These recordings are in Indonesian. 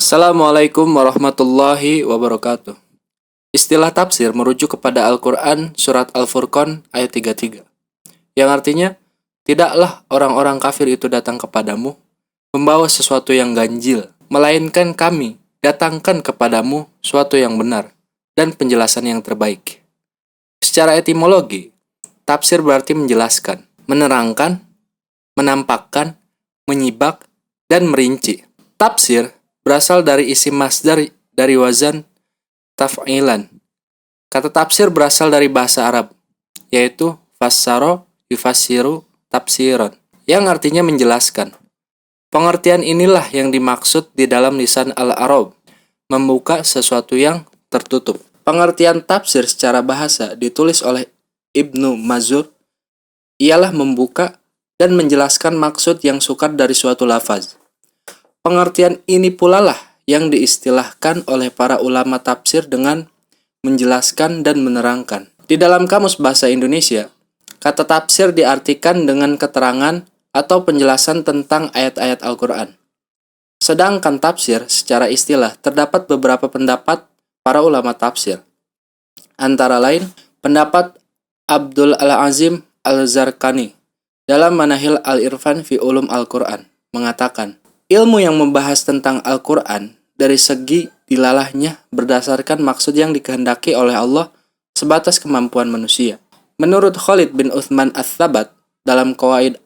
Assalamualaikum warahmatullahi wabarakatuh. Istilah tafsir merujuk kepada Al-Quran surat Al-Furqan ayat 33, yang artinya, tidaklah orang-orang kafir itu datang kepadamu, membawa sesuatu yang ganjil, melainkan kami datangkan kepadamu suatu yang benar, dan penjelasan yang terbaik. Secara etimologi, tafsir berarti menjelaskan, menerangkan, menampakkan, menyibak, dan merinci. Tafsir berasal dari isim masdar dari wazan taf'ilan. Kata tafsir berasal dari bahasa Arab, yaitu fassaro yufassiru tafsiron, yang artinya menjelaskan. Pengertian inilah yang dimaksud di dalam lisan Al-Arab, membuka sesuatu yang tertutup. Pengertian tafsir secara bahasa ditulis oleh Ibnu Mazur ialah membuka dan menjelaskan maksud yang sukar dari suatu lafaz. Pengertian ini pula lah yang diistilahkan oleh para ulama tafsir dengan menjelaskan dan menerangkan. Di dalam Kamus Bahasa Indonesia, kata tafsir diartikan dengan keterangan atau penjelasan tentang ayat-ayat Al-Quran. Sedangkan tafsir secara istilah terdapat beberapa pendapat para ulama tafsir. Antara lain, pendapat Abdul Al-Azim Al-Zarqani dalam Manahil Al-Irfan fi Ulum Al-Quran mengatakan, ilmu yang membahas tentang Al-Quran dari segi dilalahnya berdasarkan maksud yang dikehendaki oleh Allah sebatas kemampuan manusia. Menurut Khalid bin Uthman Ats-Tsabat dalam Qawaid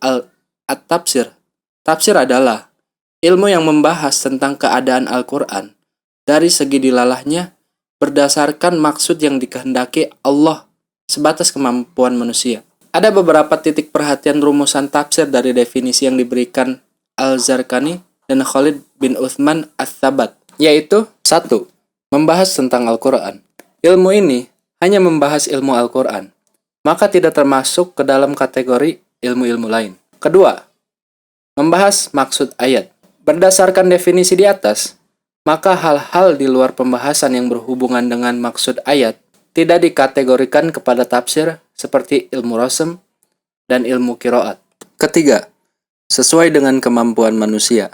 At-Tafsir, tafsir adalah ilmu yang membahas tentang keadaan Al-Quran dari segi dilalahnya berdasarkan maksud yang dikehendaki Allah sebatas kemampuan manusia. Ada beberapa titik perhatian rumusan tafsir dari definisi yang diberikan Al-Zarqani dan Khalid bin Uthman Ats-Tsabat, yaitu 1. Membahas tentang Al-Quran. Ilmu ini hanya membahas ilmu Al-Quran, maka tidak termasuk ke dalam kategori ilmu-ilmu lain. Kedua, membahas maksud ayat. Berdasarkan definisi di atas, maka hal-hal di luar pembahasan yang berhubungan dengan maksud ayat tidak dikategorikan kepada tafsir seperti ilmu rasm dan ilmu qiraat. Ketiga, sesuai dengan kemampuan manusia.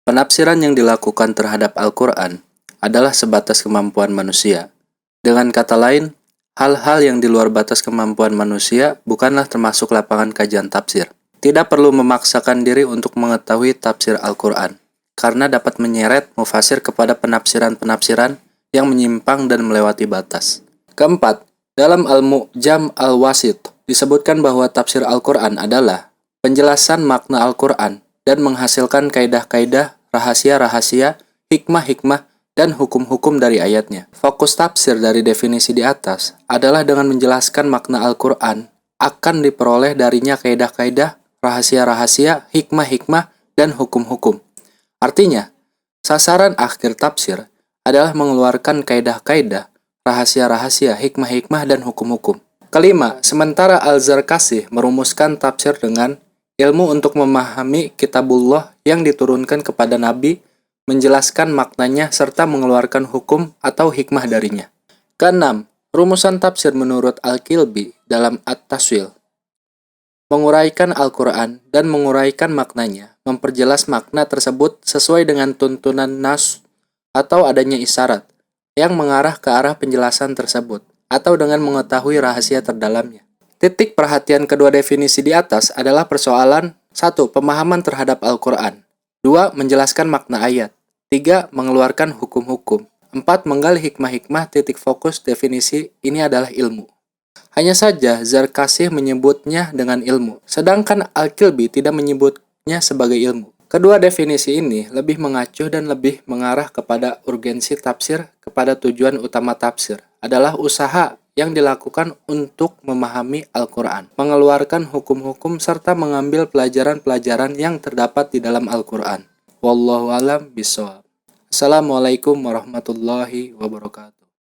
Penafsiran yang dilakukan terhadap Al-Quran adalah sebatas kemampuan manusia. Dengan kata lain, hal-hal yang di luar batas kemampuan manusia bukanlah termasuk lapangan kajian tafsir. Tidak perlu memaksakan diri untuk mengetahui tafsir Al-Quran, karena dapat menyeret mufasir kepada penafsiran-penafsiran yang menyimpang dan melewati batas. Keempat, dalam Al-Mu'jam Al-Wasit disebutkan bahwa tafsir Al-Quran adalah penjelasan makna Al-Quran dan menghasilkan kaidah-kaidah, rahasia-rahasia, hikmah-hikmah, dan hukum-hukum dari ayatnya. Fokus tafsir dari definisi di atas adalah dengan menjelaskan makna Al-Quran akan diperoleh darinya kaidah-kaidah, rahasia-rahasia, hikmah-hikmah, dan hukum-hukum. Artinya, sasaran akhir tafsir adalah mengeluarkan kaidah-kaidah, rahasia-rahasia, hikmah-hikmah, dan hukum-hukum. Kelima, sementara Al-Zarqasi merumuskan tafsir dengan ilmu untuk memahami kitabullah yang diturunkan kepada Nabi, menjelaskan maknanya serta mengeluarkan hukum atau hikmah darinya. Keenam, rumusan tafsir menurut Al-Kilbi dalam At-Taswil menguraikan Al-Quran dan menguraikan maknanya, memperjelas makna tersebut sesuai dengan tuntunan nas atau adanya isyarat yang mengarah ke arah penjelasan tersebut, atau dengan mengetahui rahasia terdalamnya. Titik perhatian kedua definisi di atas adalah persoalan 1. Pemahaman terhadap Al-Quran, 2. Menjelaskan makna ayat, 3. Mengeluarkan hukum-hukum, 4. Menggali hikmah-hikmah. Titik fokus definisi ini adalah ilmu. Hanya saja Zarqasi menyebutnya dengan ilmu, sedangkan Al-Kilbi tidak menyebutnya sebagai ilmu. Kedua definisi ini lebih mengacu dan lebih mengarah kepada urgensi tafsir kepada tujuan utama tafsir adalah usaha yang dilakukan untuk memahami Al-Quran, mengeluarkan hukum-hukum, serta mengambil pelajaran-pelajaran yang terdapat di dalam Al-Quran. Wallahu a'lam bishawab. Assalamualaikum warahmatullahi wabarakatuh.